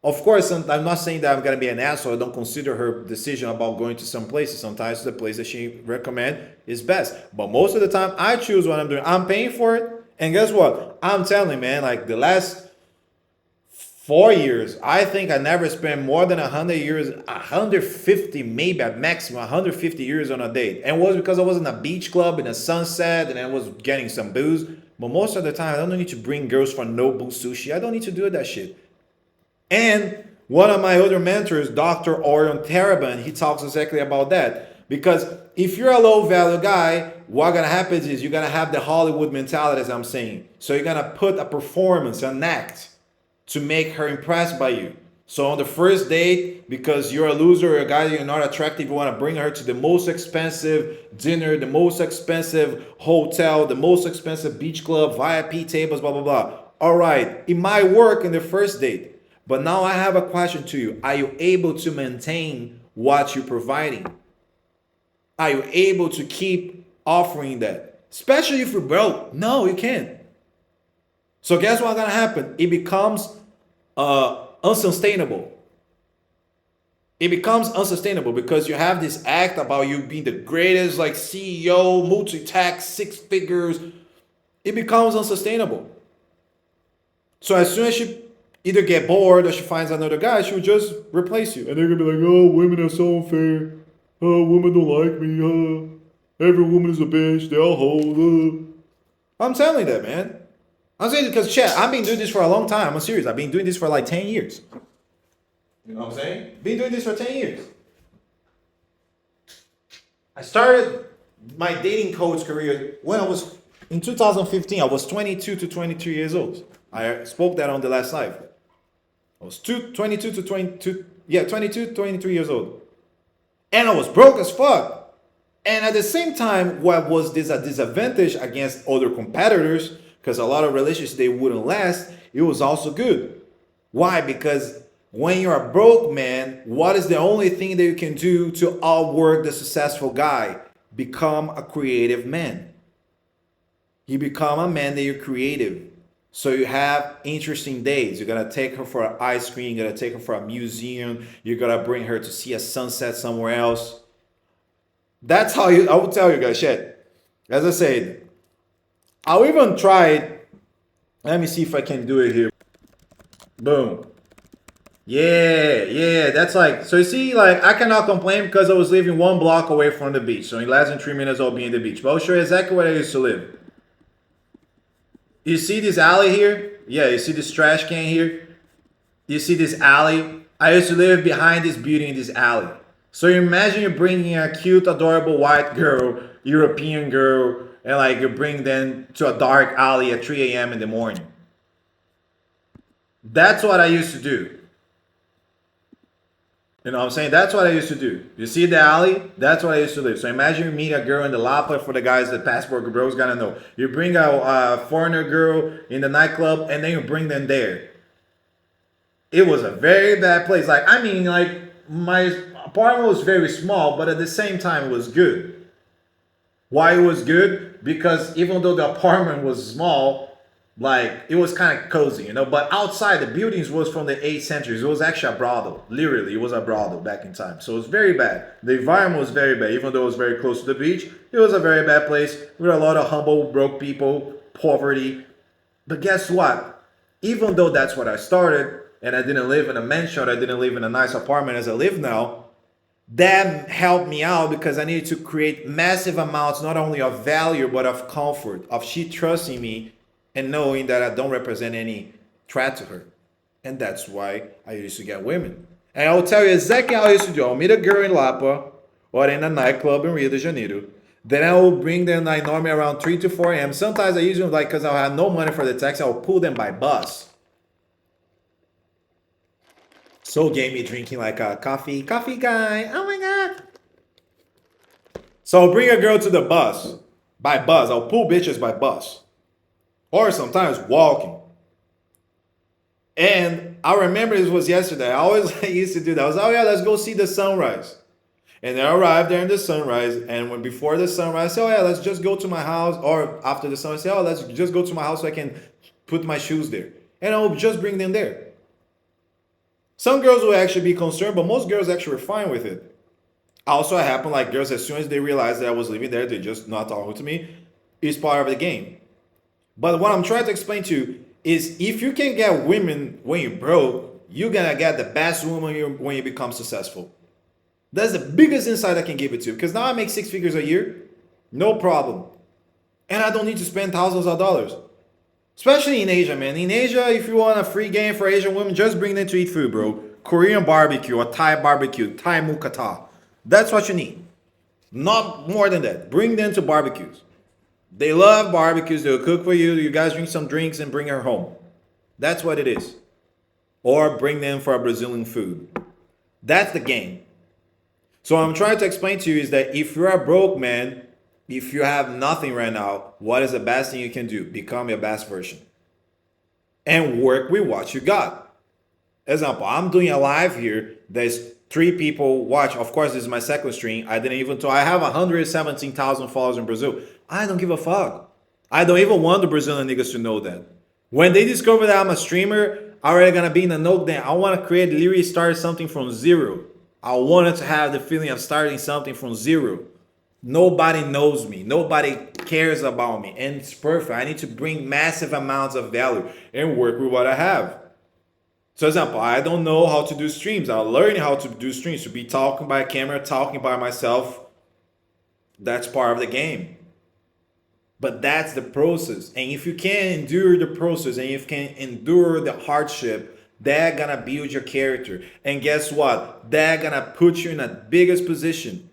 Of course, I'm not saying that I'm going to be an asshole. I don't consider her decision about going to some places. Sometimes the place that she recommends is best. But most of the time, I choose what I'm doing. I'm paying for it. And guess what? I'm telling you, man, like the last 4 years, I think I never spent more than 100 years, 150, maybe at maximum 150 years on a date. And it was because I was in a beach club in a sunset and I was getting some booze. But most of the time, I don't need to bring girls for Nobu Sushi. I don't need to do that shit. And one of my other mentors, Dr. Orion Taraban, he talks exactly about that. Because if you're a low value guy, what gonna happen is you're gonna have the Hollywood mentality, as I'm saying. So you're gonna put a performance, an act to make her impressed by you. So on the first date, because you're a loser or a guy you're not attractive, you want to bring her to the most expensive dinner, the most expensive hotel, the most expensive beach club, VIP tables, blah, blah, blah. All right, it might work in the first date. But now I have a question to you. Are you able to maintain what you're providing? Are you able to keep offering that? Especially if you're broke. No, you can't. So guess what's gonna happen? It becomes unsustainable. It becomes unsustainable because you have this act about you being the greatest, like CEO, multi-tax, 6 figures. It becomes unsustainable. So as soon as she either get bored or she finds another guy, she'll just replace you. And they're gonna be like, oh, women are so unfair. Oh, women don't like me. Every woman is a bitch. They all hold. I'm telling you that, man. I'm saying because, chat, I've been doing this for a long time. I'm serious. I've been doing this for like 10 years. You know what I'm saying? Been doing this for 10 years. I started my dating coach career when I was, in 2015, I was 22 to 23 years old. I spoke that on the last live. I was 22 to 22, 23 years old. And I was broke as fuck. And at the same time, what was this a disadvantage against other competitors, because a lot of relationships, they wouldn't last, it was also good. Why? Because when you're a broke man, what is the only thing that you can do to outwork the successful guy? Become a creative man. You become a man that you're creative. So you have interesting days. You're gonna take her for an ice cream, you're gonna take her for a museum, you're gonna bring her to see a sunset somewhere else. That's how I will tell you guys, shit. As I said, I'll even try, let me see if I can do it here. Boom. Yeah, that's like, so you see, like, I cannot complain because I was living 1 block away from the beach. So in less than 3 minutes, I'll be in the beach. But I'll show you exactly where I used to live. You see this alley here? Yeah, you see this trash can here? You see this alley? I used to live behind this building in this alley. So you imagine you're bringing a cute, adorable white girl, European girl, and like you bring them to a dark alley at 3 a.m. in the morning. That's what I used to do. You know what I'm saying? That's what I used to do. You see the alley? That's what I used to live. So imagine you meet a girl in the Lapa. For the guys that passport bros gotta know. You bring a foreigner girl in the nightclub and then you bring them there. It was a very bad place. Like, I mean, like, my apartment was very small, but at the same time it was good. Why it was good? Because even though the apartment was small, like, it was kind of cozy, you know. But outside, the buildings was from the 8th century. It was actually a brothel. Literally, it was a brothel back in time. So it was very bad. The environment was very bad. Even though it was very close to the beach, it was a very bad place with a lot of humble, broke people, poverty. But guess what? Even though that's what I started, and I didn't live in a mansion, I didn't live in a nice apartment as I live now, that helped me out because I needed to create massive amounts, not only of value, but of comfort, of she trusting me and knowing that I don't represent any threat to her. And that's why I used to get women. And I'll tell you exactly how I used to do. I'll meet a girl in Lapa or in a nightclub in Rio de Janeiro. Then I will bring them like normally around 3 to 4 a.m. Sometimes I usually, like, because I have no money for the taxi, I'll pull them by bus. So gave me drinking like a coffee guy. Oh my God. So I'll bring a girl to the bus. By bus. I'll pull bitches by bus. Or sometimes walking. And I remember this was yesterday. I always used to do that. I was like, oh yeah, let's go see the sunrise. And I arrived there in the sunrise. And when before the sunrise, I said, oh yeah, let's just go to my house. Or after the sunrise, I said, oh, let's just go to my house so I can put my shoes there. And I will just bring them there. Some girls will actually be concerned, but most girls actually were fine with it. Also, it happened like girls, as soon as they realized that I was living there, they just not talking to me. It's part of the game. But what I'm trying to explain to you is if you can get women when you're broke, you're going to get the best woman when you become successful. That's the biggest insight I can give it to you. Because now I make 6 figures a year. No problem. And I don't need to spend thousands of dollars. Especially in Asia, man. In Asia, if you want a free game for Asian women, just bring them to eat food, bro. Korean barbecue or Thai barbecue, Thai mukata. That's what you need. Not more than that. Bring them to barbecues. They love barbecues. They'll cook for you. You guys drink some drinks and bring her home. That's what it is. Or bring them for a Brazilian food. That's the game. So what I'm trying to explain to you is that if you're a broke man, if you have nothing right now, what is the best thing you can do? Become your best version. And work with what you got. Example, I'm doing a live here. There's 3 people watch. Of course, this is my second stream. I didn't even tell. I have 117,000 followers in Brazil. I don't give a fuck. I don't even want the Brazilian niggas to know that. When they discover that I'm a streamer, I'm already gonna be in the note that I want to create, literally start something from zero. I wanted to have the feeling of starting something from zero. Nobody knows me. Nobody cares about me. And it's perfect. I need to bring massive amounts of value and work with what I have. So, example, I don't know how to do streams. I'm learning how to do streams, to be talking by camera, talking by myself. That's part of the game. But that's the process. And if you can endure the process and if you can endure the hardship, they're gonna build your character. And guess what? They're gonna put you in the biggest position.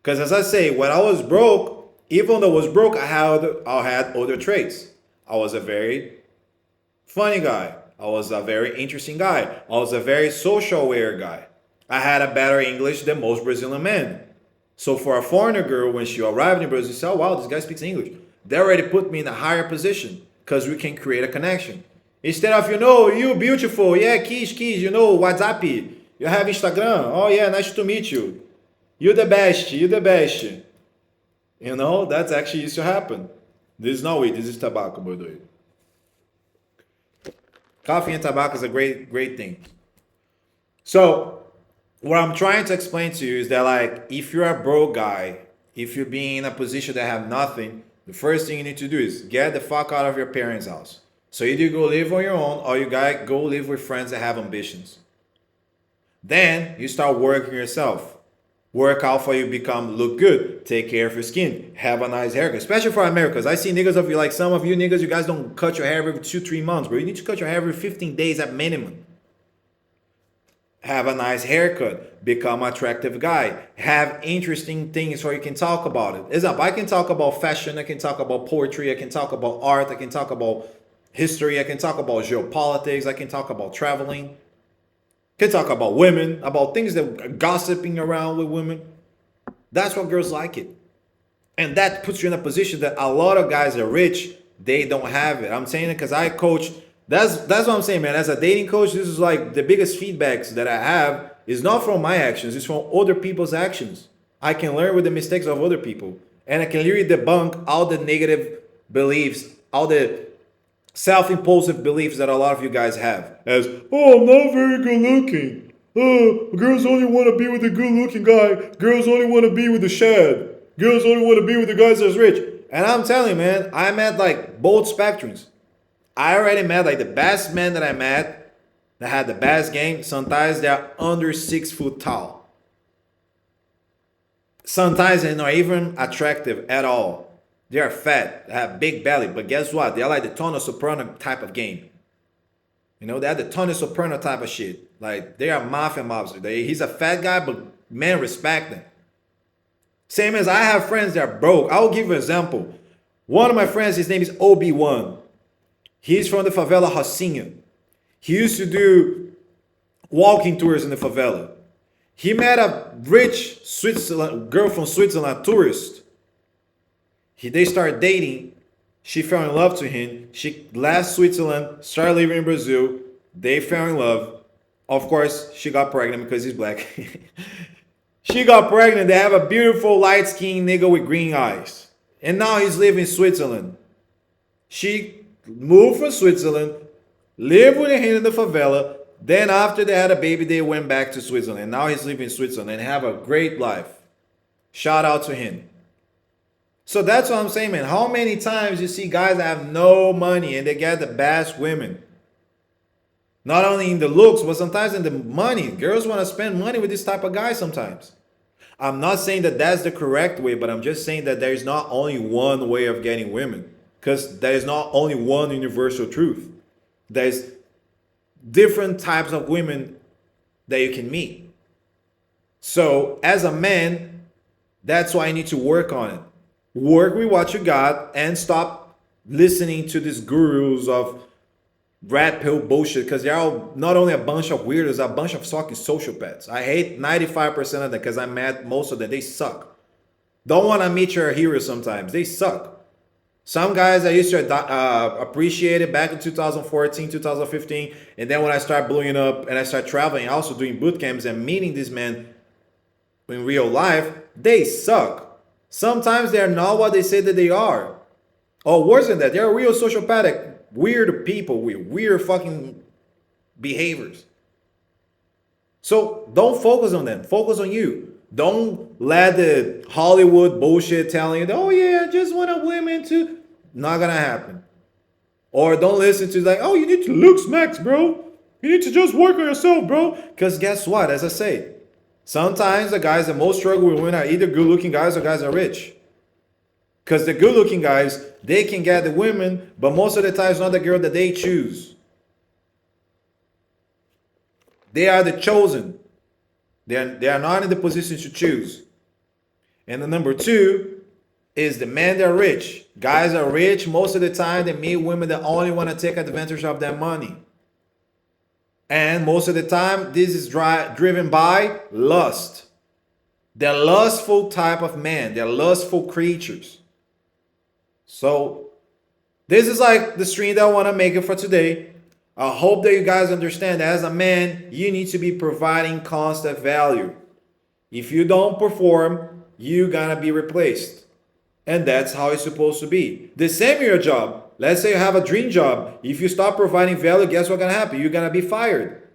Because as I say, when I was broke, even though I was broke, I had other traits. I was a very funny guy. I was a very interesting guy. I was a very social aware guy. I had a better English than most Brazilian men. So for a foreigner girl, when she arrived in Brazil, she said, oh, wow, this guy speaks English. They already put me in a higher position because we can create a connection. Instead of, you beautiful, yeah, kiss, WhatsApp, you have Instagram, oh yeah, nice to meet you. You the best. That's actually used to happen. This is not weed, this is tobacco, by the way. Coffee and tobacco is a great, great thing. So, what I'm trying to explain to you is that, like, if you're a broke guy, if you're being in a position that have nothing, the first thing you need to do is get the fuck out of your parents' house. So either you go live on your own or you gotta go live with friends that have ambitions. Then you start working yourself. Work out for you, look good, take care of your skin, have a nice haircut, especially for Americans. I see niggas of you, like some of you niggas, you guys don't cut your hair every 2-3 months, bro. You need to cut your hair every 15 days at minimum. Have a nice haircut, become an attractive guy, have interesting things so you can talk about it. Example, I can talk about fashion, I can talk about poetry, I can talk about art, I can talk about history, I can talk about geopolitics, I can talk about traveling. Can talk about women, about things that are gossiping around with women. That's what girls like it. And that puts you in a position that a lot of guys are rich, they don't have it. I'm saying it because I coach. That's what I'm saying, man. As a dating coach, this is like the biggest feedbacks that I have is not from my actions, it's from other people's actions. I can learn with the mistakes of other people. And I can literally debunk all the negative beliefs, all the self-imposed beliefs that a lot of you guys have. As, oh, I'm not very good looking. Oh, girls only want to be with a good looking guy. Girls only want to be with the shad. Girls only want to be with the guys that's rich. And I'm telling you, man, I met like both spectrums. I already met like the best men that I met that had the best game. Sometimes they're under 6 foot tall. Sometimes they're not even attractive at all. They are fat, they have big belly, but guess what? They're like the Tony Soprano type of game. They have the Tony Soprano type of shit. Like, they are mafia mobsters. He's a fat guy, but men respect him. Same as I have friends that are broke. I'll give you an example. One of my friends, his name is Obi-Wan. He's from the favela Rocinha. He used to do walking tours in the favela. He met a rich girl from Switzerland, tourist. They started dating. She fell in love to him. She left Switzerland, started living in Brazil. They fell in love. Of course, she got pregnant because he's black. She got pregnant. They have a beautiful light-skinned nigga with green eyes. And now he's living in Switzerland. She moved from Switzerland, lived with him in the favela. Then after they had a baby, they went back to Switzerland. And now he's living in Switzerland and have a great life. Shout out to him. So that's what I'm saying, man. How many times you see guys that have no money and they get the best women? Not only in the looks, but sometimes in the money. Girls want to spend money with this type of guy sometimes. I'm not saying that that's the correct way, but I'm just saying that there's not only one way of getting women. because there is not only one universal truth. There's different types of women that you can meet. So as a man, that's why I need to work on it. Work with what you got and stop listening to these gurus of red pill bullshit, because they're all not only a bunch of weirdos, a bunch of fucking sociopaths. I hate 95% of them because I met most of them. They suck. Don't want to meet your heroes sometimes. They suck. Some guys I used to appreciate it back in 2014, 2015. And then when I start blowing up and I start traveling, also doing boot camps and meeting these men in real life, they suck. Sometimes they're not what they say that they are. Or worse than that, they're real sociopathic, weird people with weird fucking behaviors. So don't focus on them. Focus on you. Don't let the Hollywood bullshit telling you, oh yeah, I just want a woman to. Not gonna happen. Or don't listen to like, oh, you need to look smacks, bro. You need to just work on yourself, bro. Because guess what? As I say, sometimes the guys that most struggle with women are either good-looking guys or guys that are rich. Because the good-looking guys, they can get the women, but most of the time it's not the girl that they choose. They are the chosen. They are not in the position to choose. And the number two is the men that are rich. Guys are rich. Most of the time, they meet women that only want to take advantage of their money. And most of the time, this is driven by lust. They're lustful type of men. They're lustful creatures. So, this is like the stream that I want to make it for today. I hope that you guys understand that as a man, you need to be providing constant value. If you don't perform, you're gonna be replaced. And that's how it's supposed to be. The same in your job. Let's say you have a dream job. If you stop providing value, guess what's gonna happen? You're gonna be fired.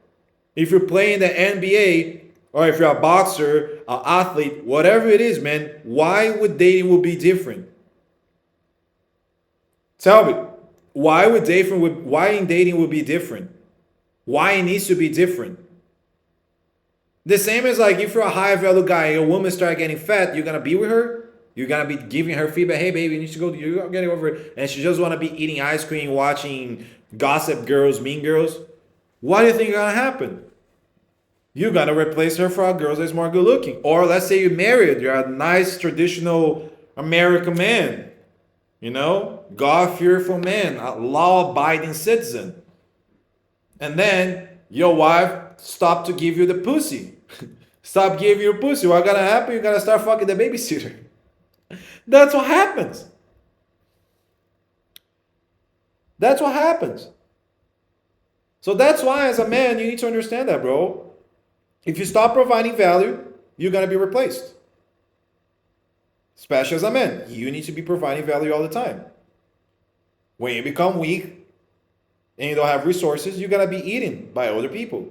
If you're playing the NBA, or if you're a boxer, an athlete, whatever it is, man, why would dating will be different? Tell me, why in dating would be different? Why it needs to be different? The same as like if you're a high value guy, a woman start getting fat, you're gonna be with her? You're gonna be giving her feedback, hey baby, you need to go, you're getting over it. And she just wanna be eating ice cream, watching Gossip Girls, Mean Girls. What do you think is gonna happen? You're gonna replace her for a girl that's more good looking. Or let's say you're married, you're a nice traditional American man. You know, God-fearful man, a law-abiding citizen. And then your wife stopped to give you the pussy. Stop giving you pussy. What's gonna happen? You're gonna start fucking the babysitter. That's what happens. That's what happens. So that's why as a man, you need to understand that, bro. If you stop providing value, you're going to be replaced. Especially as a man, you need to be providing value all the time. When you become weak and you don't have resources, you're going to be eaten by other people.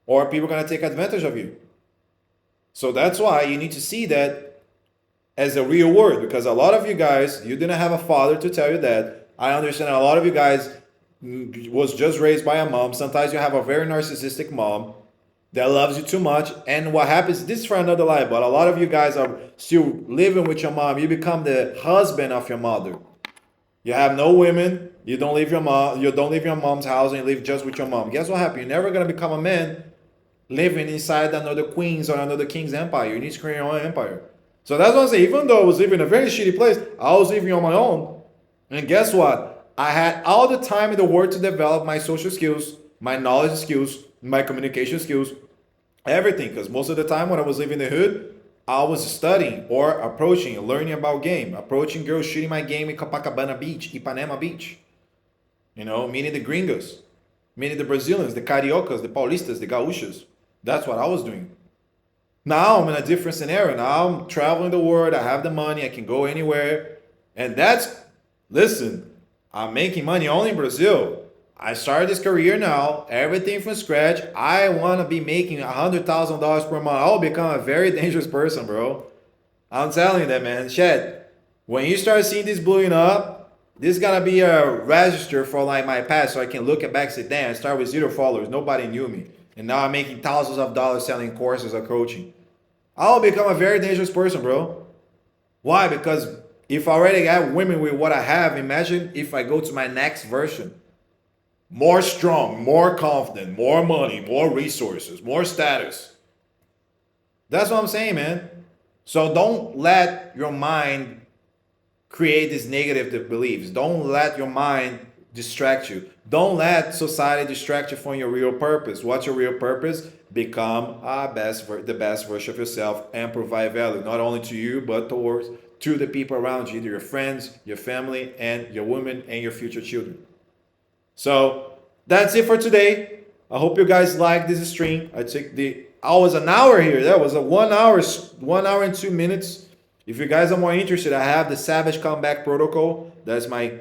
Or people are going to take advantage of you. So that's why you need to see that as a real word, because a lot of you guys, you didn't have a father to tell you that. I understand a lot of you guys was just raised by a mom. Sometimes you have a very narcissistic mom that loves you too much. And what happens, this is for another life, but a lot of you guys are still living with your mom. You become the husband of your mother. You have no women. You don't leave your mom. You don't leave your mom's house and you live just with your mom. Guess what happens? You're never going to become a man living inside another queen's or another king's empire. You need to create your own empire. So that's what I'm saying. Even though I was living in a very shitty place, I was living on my own. And guess what? I had all the time in the world to develop my social skills, my knowledge skills, my communication skills, everything. Because most of the time when I was living in the hood, I was studying or approaching, learning about game, approaching girls, shooting my game in Copacabana Beach, Ipanema Beach. You know, meeting the gringos, meeting the Brazilians, the Cariocas, the Paulistas, the Gaúchos. That's what I was doing. Now I'm in a different scenario. Now I'm traveling the world. I have the money. I can go anywhere. And listen, I'm making money only in Brazil. I started this career now, everything from scratch. I want to be making $100,000 per month. I'll become a very dangerous person, bro. I'm telling you that, man. Shit, when you start seeing this blowing up, this is gonna be a register for like my past, so I can look at back and say, damn, I started with 0 followers. Nobody knew me. And now I'm making thousands of dollars selling courses or coaching. I'll become a very dangerous person, bro. Why? Because If I already got women with what I have, imagine if I go to my next version. More strong, more confident, more money, more resources, more status. That's what I'm saying, man. So don't let your mind create these negative beliefs. Don't let your mind distract you. Don't let society distract you from your real purpose. What's your real purpose? Become the best version of yourself and provide value, not only to you, but to the people around you, either your friends, your family, and your women and your future children. So that's it for today. I hope you guys like this stream. I was an hour here. That was a 1 hour and 2 minutes. If you guys are more interested, I have the Savage Comeback Protocol. That's my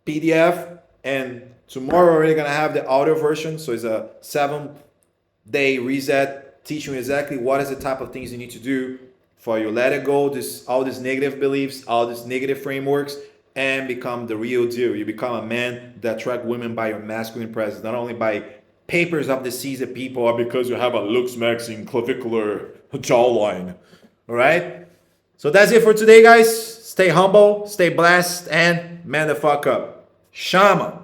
PDF. And tomorrow we're gonna have the audio version. So it's a 7-day reset, teaching you exactly what is the type of things you need to do for you let it go, all these negative beliefs, all these negative frameworks, and become the real deal. You become a man that attract women by your masculine presence, not only by papers of the seasoned people or because you have a looks maxing clavicular jawline. All right? So that's it for today, guys. Stay humble, stay blessed, and man the fuck up. Shama.